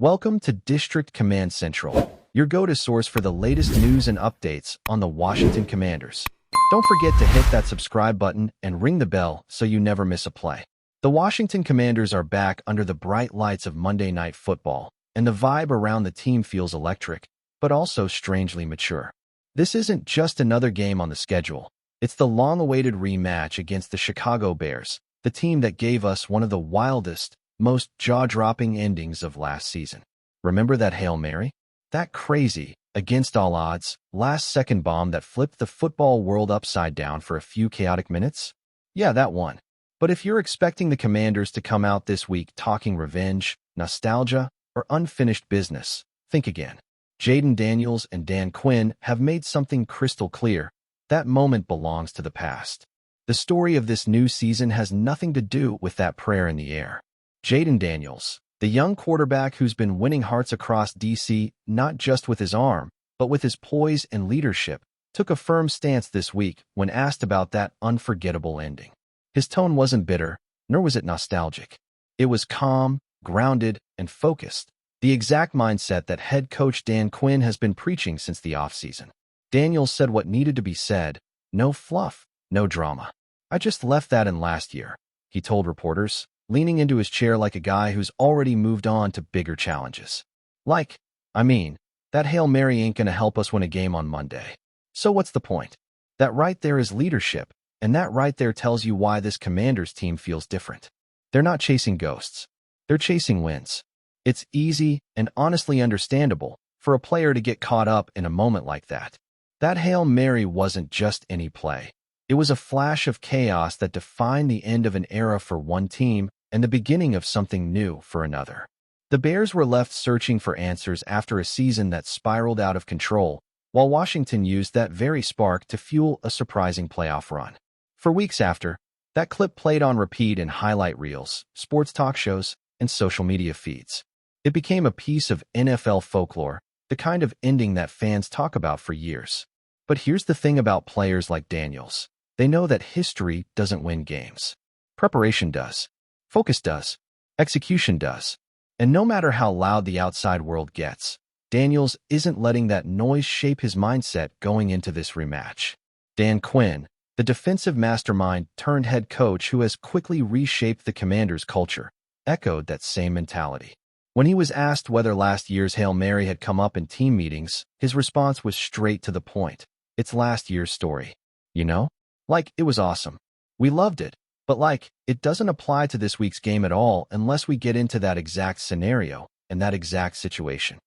Welcome to District Command Central, your go-to source for the latest news and updates on the Washington Commanders. Don't forget to hit that subscribe button and ring the bell so you never miss a play. The Washington Commanders are back under the bright lights of Monday Night Football, and the vibe around the team feels electric, but also strangely mature. This isn't just another game on the schedule. It's the long-awaited rematch against the Chicago Bears, the team that gave us one of the wildest, most jaw-dropping endings of last season. Remember that Hail Mary? That crazy, against all odds, last-second bomb that flipped the football world upside down for a few chaotic minutes? Yeah, that one. But if you're expecting the Commanders to come out this week talking revenge, nostalgia, or unfinished business, think again. Jayden Daniels and Dan Quinn have made something crystal clear. That moment belongs to the past. The story of this new season has nothing to do with that prayer in the air. Jayden Daniels, the young quarterback who's been winning hearts across D.C. not just with his arm, but with his poise and leadership, took a firm stance this week when asked about that unforgettable ending. His tone wasn't bitter, nor was it nostalgic. It was calm, grounded, and focused, the exact mindset that head coach Dan Quinn has been preaching since the offseason. Daniels said what needed to be said, no fluff, no drama. I just left that in last year, he told reporters, leaning into his chair like a guy who's already moved on to bigger challenges. That Hail Mary ain't gonna help us win a game on Monday. So what's the point? That right there is leadership, and that right there tells you why this Commanders team feels different. They're not chasing ghosts. They're chasing wins. It's easy and honestly understandable for a player to get caught up in a moment like that. That Hail Mary wasn't just any play. It was a flash of chaos that defined the end of an era for one team and the beginning of something new for another. The Bears were left searching for answers after a season that spiraled out of control, while Washington used that very spark to fuel a surprising playoff run. For weeks after, that clip played on repeat in highlight reels, sports talk shows, and social media feeds. It became a piece of NFL folklore, the kind of ending that fans talk about for years. But here's the thing about players like Daniels. They know that history doesn't win games. Preparation does. Focus does. Execution does. And no matter how loud the outside world gets, Daniels isn't letting that noise shape his mindset going into this rematch. Dan Quinn, the defensive mastermind turned head coach who has quickly reshaped the Commanders' culture, echoed that same mentality. When he was asked whether last year's Hail Mary had come up in team meetings, his response was straight to the point. It's last year's story. You know? It was awesome. We loved it. But it doesn't apply to this week's game at all unless we get into that exact scenario and that exact situation.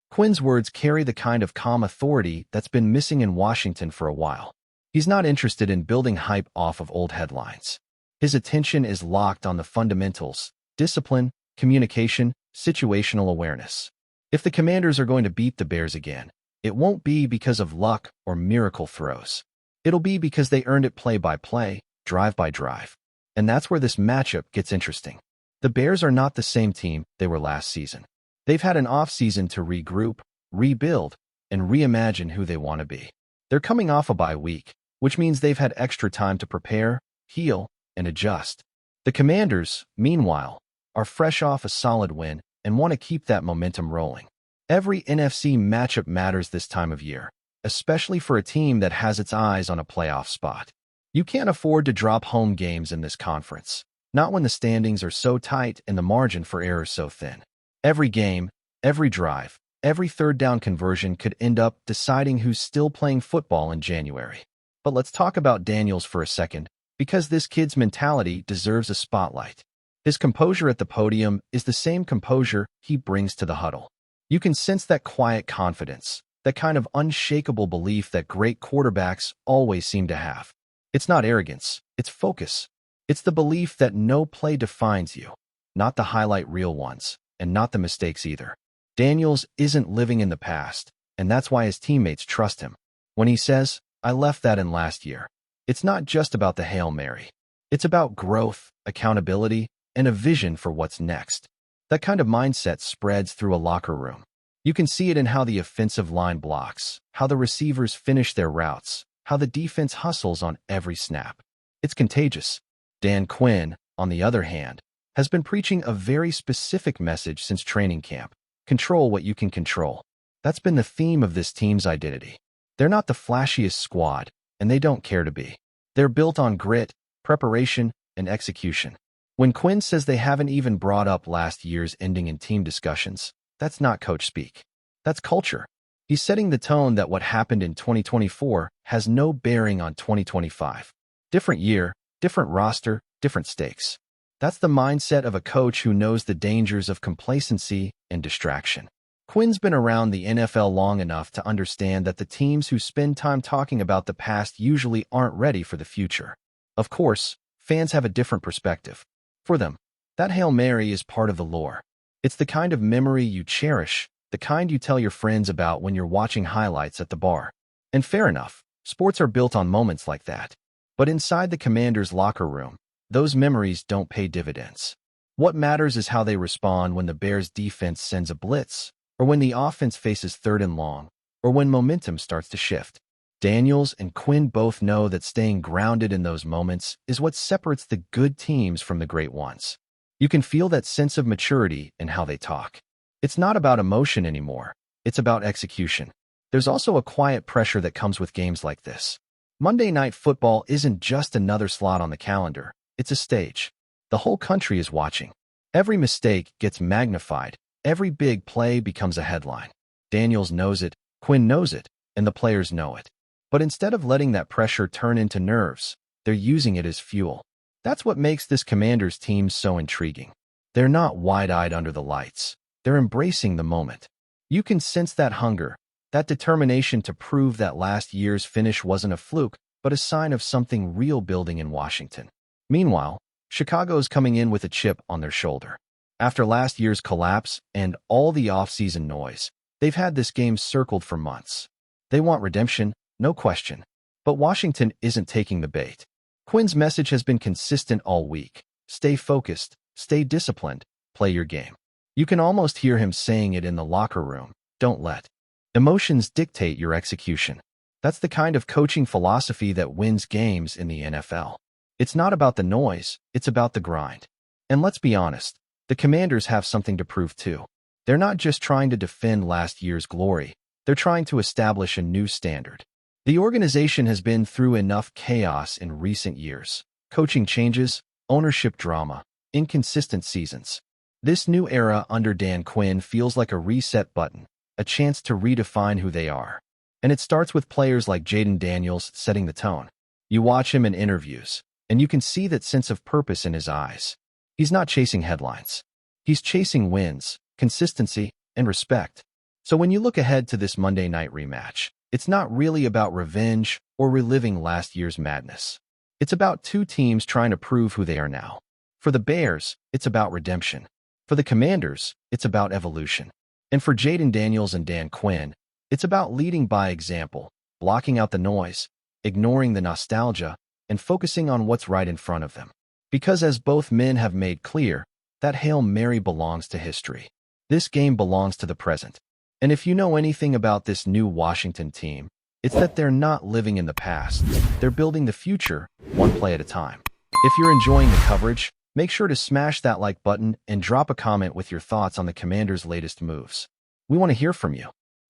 Quinn's words carry the kind of calm authority that's been missing in Washington for a while. He's not interested in building hype off of old headlines. His attention is locked on the fundamentals: discipline, communication, situational awareness. If the Commanders are going to beat the Bears again, it won't be because of luck or miracle throws. It'll be because they earned it play by play, drive by drive. And that's where this matchup gets interesting. The Bears are not the same team they were last season. They've had an off-season to regroup, rebuild, and reimagine who they want to be. They're coming off a bye week, which means they've had extra time to prepare, heal, and adjust. The Commanders, meanwhile, are fresh off a solid win and want to keep that momentum rolling. Every NFC matchup matters this time of year, especially for a team that has its eyes on a playoff spot. You can't afford to drop home games in this conference, not when the standings are so tight and the margin for error so thin. Every game, every drive, every third down conversion could end up deciding who's still playing football in January. But let's talk about Daniels for a second, because this kid's mentality deserves a spotlight. His composure at the podium is the same composure he brings to the huddle. You can sense that quiet confidence, that kind of unshakable belief that great quarterbacks always seem to have. It's not arrogance, it's focus. It's the belief that no play defines you, not the highlight reel ones, and not the mistakes either. Daniels isn't living in the past, and that's why his teammates trust him. When he says, "I left that in last year," it's not just about the Hail Mary. It's about growth, accountability, and a vision for what's next. That kind of mindset spreads through a locker room. You can see it in how the offensive line blocks, how the receivers finish their routes, how the defense hustles on every snap. It's contagious. Dan Quinn, on the other hand, has been preaching a very specific message since training camp. Control what you can control. That's been the theme of this team's identity. They're not the flashiest squad, and they don't care to be. They're built on grit, preparation, and execution. When Quinn says they haven't even brought up last year's ending in team discussions, that's not coach speak. That's culture. He's setting the tone that what happened in 2024 has no bearing on 2025. Different year, different roster, different stakes. That's the mindset of a coach who knows the dangers of complacency and distraction. Quinn's been around the NFL long enough to understand that the teams who spend time talking about the past usually aren't ready for the future. Of course, fans have a different perspective. For them, that Hail Mary is part of the lore. It's the kind of memory you cherish, the kind you tell your friends about when you're watching highlights at the bar. And fair enough, sports are built on moments like that. But inside the Commanders' locker room, those memories don't pay dividends. What matters is how they respond when the Bears' defense sends a blitz, or when the offense faces 3rd and long, or when momentum starts to shift. Daniels and Quinn both know that staying grounded in those moments is what separates the good teams from the great ones. You can feel that sense of maturity in how they talk. It's not about emotion anymore. It's about execution. There's also a quiet pressure that comes with games like this. Monday Night Football isn't just another slot on the calendar. It's a stage. The whole country is watching. Every mistake gets magnified. Every big play becomes a headline. Daniels knows it, Quinn knows it, and the players know it. But instead of letting that pressure turn into nerves, they're using it as fuel. That's what makes this Commanders team so intriguing. They're not wide-eyed under the lights. They're embracing the moment. You can sense that hunger, that determination to prove that last year's finish wasn't a fluke, but a sign of something real building in Washington. Meanwhile, Chicago's coming in with a chip on their shoulder. After last year's collapse and all the off-season noise, they've had this game circled for months. They want redemption, no question. But Washington isn't taking the bait. Quinn's message has been consistent all week. Stay focused, stay disciplined, play your game. You can almost hear him saying it in the locker room. Don't let emotions dictate your execution. That's the kind of coaching philosophy that wins games in the NFL. It's not about the noise, it's about the grind. And let's be honest, the Commanders have something to prove too. They're not just trying to defend last year's glory, they're trying to establish a new standard. The organization has been through enough chaos in recent years. Coaching changes, ownership drama, inconsistent seasons. This new era under Dan Quinn feels like a reset button, a chance to redefine who they are. And it starts with players like Jayden Daniels setting the tone. You watch him in interviews, and you can see that sense of purpose in his eyes. He's not chasing headlines. He's chasing wins, consistency, and respect. So when you look ahead to this Monday night rematch, it's not really about revenge or reliving last year's madness. It's about two teams trying to prove who they are now. For the Bears, it's about redemption. For the Commanders, it's about evolution. And for Jayden Daniels and Dan Quinn, it's about leading by example, blocking out the noise, ignoring the nostalgia, and focusing on what's right in front of them. Because as both men have made clear, that Hail Mary belongs to history. This game belongs to the present. And if you know anything about this new Washington team, it's that they're not living in the past. They're building the future, one play at a time. If you're enjoying the coverage, make sure to smash that like button and drop a comment with your thoughts on the Commanders' latest moves. We want to hear from you.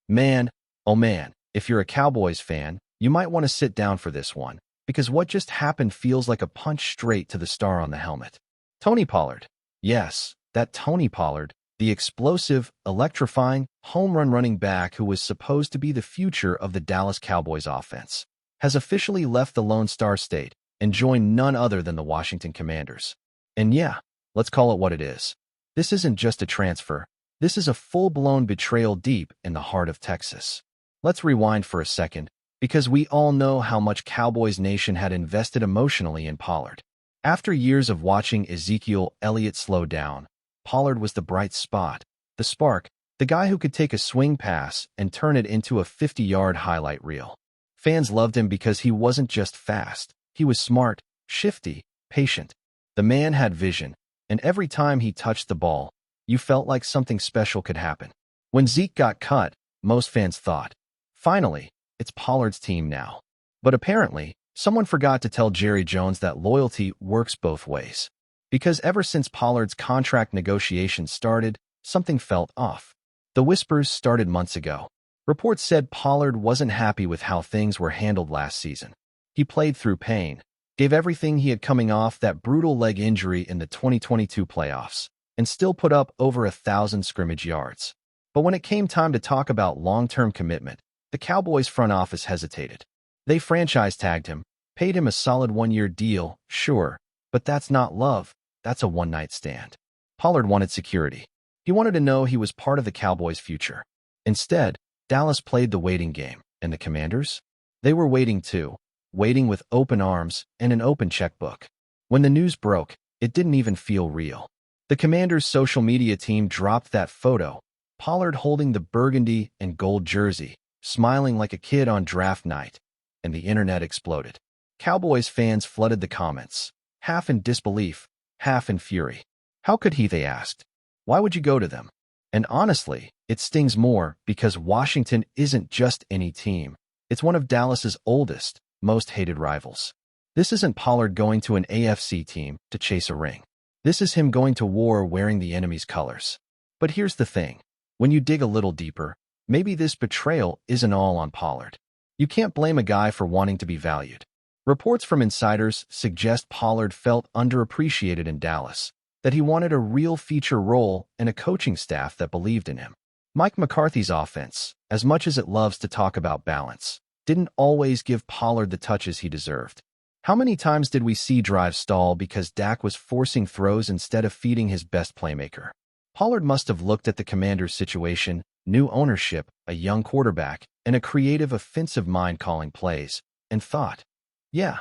Man, oh man, if you're a Cowboys fan, you might want to sit down for this one, because what just happened feels like a punch straight to the star on the helmet. Tony Pollard. Yes, that Tony Pollard, the explosive, electrifying, home run running back who was supposed to be the future of the Dallas Cowboys offense, has officially left the Lone Star State and joined none other than the Washington Commanders. And yeah, let's call it what it is. This isn't just a transfer. This is a full-blown betrayal deep in the heart of Texas. Let's rewind for a second, because we all know how much Cowboys Nation had invested emotionally in Pollard. After years of watching Ezekiel Elliott slow down, Pollard was the bright spot, the spark, the guy who could take a swing pass and turn it into a 50-yard highlight reel. Fans loved him because he wasn't just fast. He was smart, shifty, patient. The man had vision, and every time he touched the ball, you felt like something special could happen. When Zeke got cut, most fans thought, finally, it's Pollard's team now. But apparently, someone forgot to tell Jerry Jones that loyalty works both ways. Because ever since Pollard's contract negotiations started, something felt off. The whispers started months ago. Reports said Pollard wasn't happy with how things were handled last season. He played through pain, gave everything he had coming off that brutal leg injury in the 2022 playoffs, and still put up over 1,000 scrimmage yards. But when it came time to talk about long-term commitment, the Cowboys front office hesitated. They franchise tagged him, paid him a solid one-year deal, sure, but that's not love, that's a one-night stand. Pollard wanted security. He wanted to know he was part of the Cowboys' future. Instead, Dallas played the waiting game, and the Commanders? They were waiting too, waiting with open arms and an open checkbook. When the news broke, it didn't even feel real. The Commanders' social media team dropped that photo, Pollard holding the burgundy and gold jersey, smiling like a kid on draft night, and the internet exploded. Cowboys fans flooded the comments, half in disbelief, half in fury. How could he, they asked. Why would you go to them? And honestly, it stings more because Washington isn't just any team. It's one of Dallas's oldest, most hated rivals. This isn't Pollard going to an AFC team to chase a ring. This is him going to war wearing the enemy's colors. But here's the thing. When you dig a little deeper, maybe this betrayal isn't all on Pollard. You can't blame a guy for wanting to be valued. Reports from insiders suggest Pollard felt underappreciated in Dallas, that he wanted a real feature role and a coaching staff that believed in him. Mike McCarthy's offense, as much as it loves to talk about balance, didn't always give Pollard the touches he deserved. How many times did we see drives stall because Dak was forcing throws instead of feeding his best playmaker? Pollard must have looked at the Commanders' situation, new ownership, a young quarterback, and a creative offensive mind calling plays, and thought, yeah,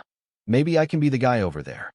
maybe I can be the guy over there.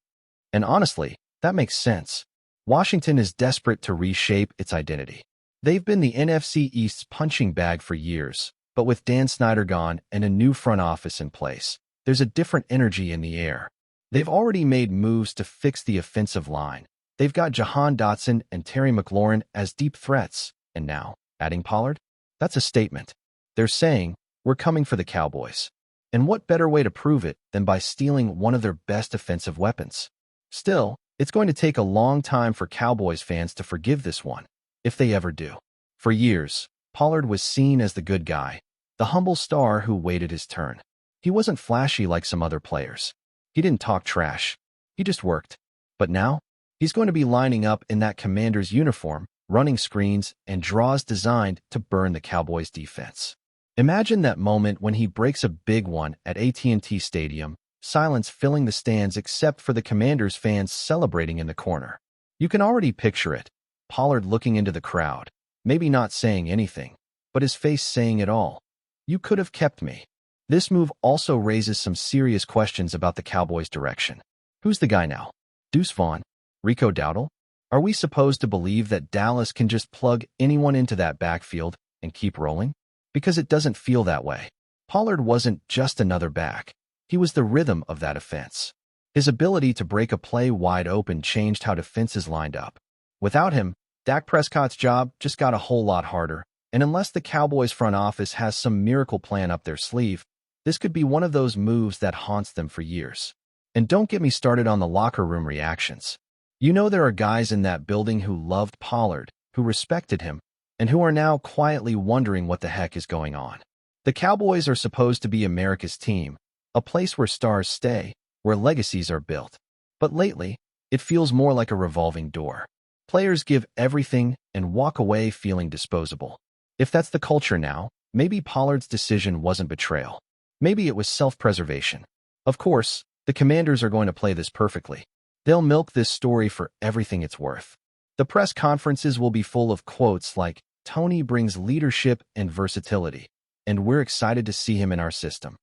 And honestly, that makes sense. Washington is desperate to reshape its identity. They've been the NFC East's punching bag for years, but with Dan Snyder gone and a new front office in place, there's a different energy in the air. They've already made moves to fix the offensive line. They've got Jahan Dotson and Terry McLaurin as deep threats, and now, adding Pollard? That's a statement. They're saying, we're coming for the Cowboys. And what better way to prove it than by stealing one of their best offensive weapons? Still, it's going to take a long time for Cowboys fans to forgive this one, if they ever do. For years, Pollard was seen as the good guy, the humble star who waited his turn. He wasn't flashy like some other players. He didn't talk trash. He just worked. But now, he's going to be lining up in that Commander's uniform, running screens and draws designed to burn the Cowboys' defense. Imagine that moment when he breaks a big one at AT&T Stadium, silence filling the stands except for the Commanders fans celebrating in the corner. You can already picture it. Pollard looking into the crowd, maybe not saying anything, but his face saying it all. You could have kept me. This move also raises some serious questions about the Cowboys' direction. Who's the guy now? Deuce Vaughn? Rico Dowdle? Are we supposed to believe that Dallas can just plug anyone into that backfield and keep rolling? Because it doesn't feel that way. Pollard wasn't just another back. He was the rhythm of that offense. His ability to break a play wide open changed how defenses lined up. Without him, Dak Prescott's job just got a whole lot harder, and unless the Cowboys front office has some miracle plan up their sleeve, this could be one of those moves that haunts them for years. And don't get me started on the locker room reactions. You know there are guys in that building who loved Pollard, who respected him, and who are now quietly wondering what the heck is going on. The Cowboys are supposed to be America's team, a place where stars stay, where legacies are built. But lately, it feels more like a revolving door. Players give everything and walk away feeling disposable. If that's the culture now, maybe Pollard's decision wasn't betrayal. Maybe it was self-preservation. Of course, the Commanders are going to play this perfectly. They'll milk this story for everything it's worth. The press conferences will be full of quotes like, "Tony brings leadership and versatility, and we're excited to see him in our system."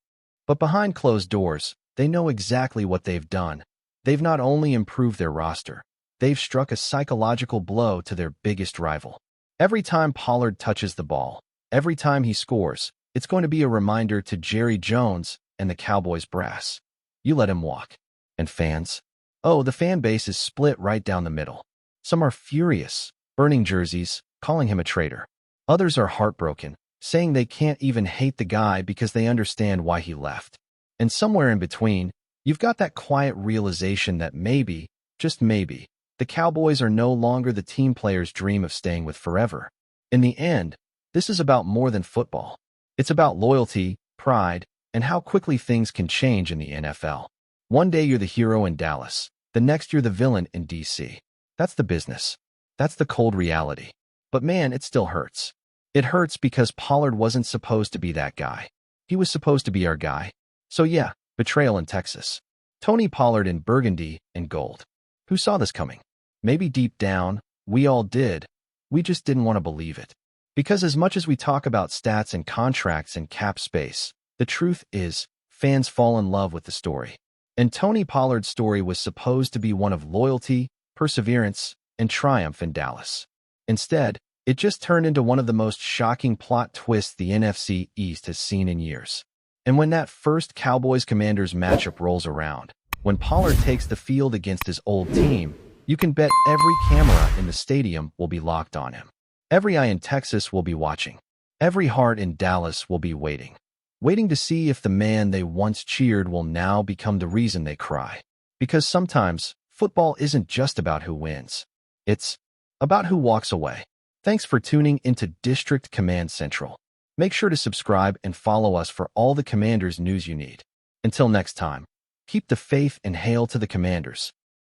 But behind closed doors, they know exactly what they've done. They've not only improved their roster, they've struck a psychological blow to their biggest rival. Every time Pollard touches the ball, every time he scores, it's going to be a reminder to Jerry Jones and the Cowboys brass. You let him walk. And fans? Oh, the fan base is split right down the middle. Some are furious, burning jerseys, calling him a traitor. Others are heartbroken, saying they can't even hate the guy because they understand why he left. And somewhere in between, you've got that quiet realization that maybe, just maybe, the Cowboys are no longer the team players dream of staying with forever. In the end, This is about more than football. It's about loyalty, pride, and how quickly things can change in the NFL. One day you're the hero in Dallas, the next you're the villain in DC. That's the business. That's the cold reality. But man, it still hurts. It hurts because Pollard wasn't supposed to be that guy. He was supposed to be our guy. So yeah, betrayal in Texas. Tony Pollard in burgundy and gold. Who saw this coming? Maybe deep down, we all did. We just didn't want to believe it. Because as much as we talk about stats and contracts and cap space, the truth is, fans fall in love with the story. And Tony Pollard's story was supposed to be one of loyalty, perseverance, and triumph in Dallas. Instead, it just turned into one of the most shocking plot twists the NFC East has seen in years. And when that first Cowboys-Commanders matchup rolls around, when Pollard takes the field against his old team, you can bet every camera in the stadium will be locked on him. Every eye in Texas will be watching. Every heart in Dallas will be waiting to see if the man they once cheered will now become the reason they cry. Because sometimes, football isn't just about who wins. It's about who walks away. Thanks for tuning into District Command Central. Make sure to subscribe and follow us for all the Commanders news you need. Until next time, keep the faith and hail to the Commanders.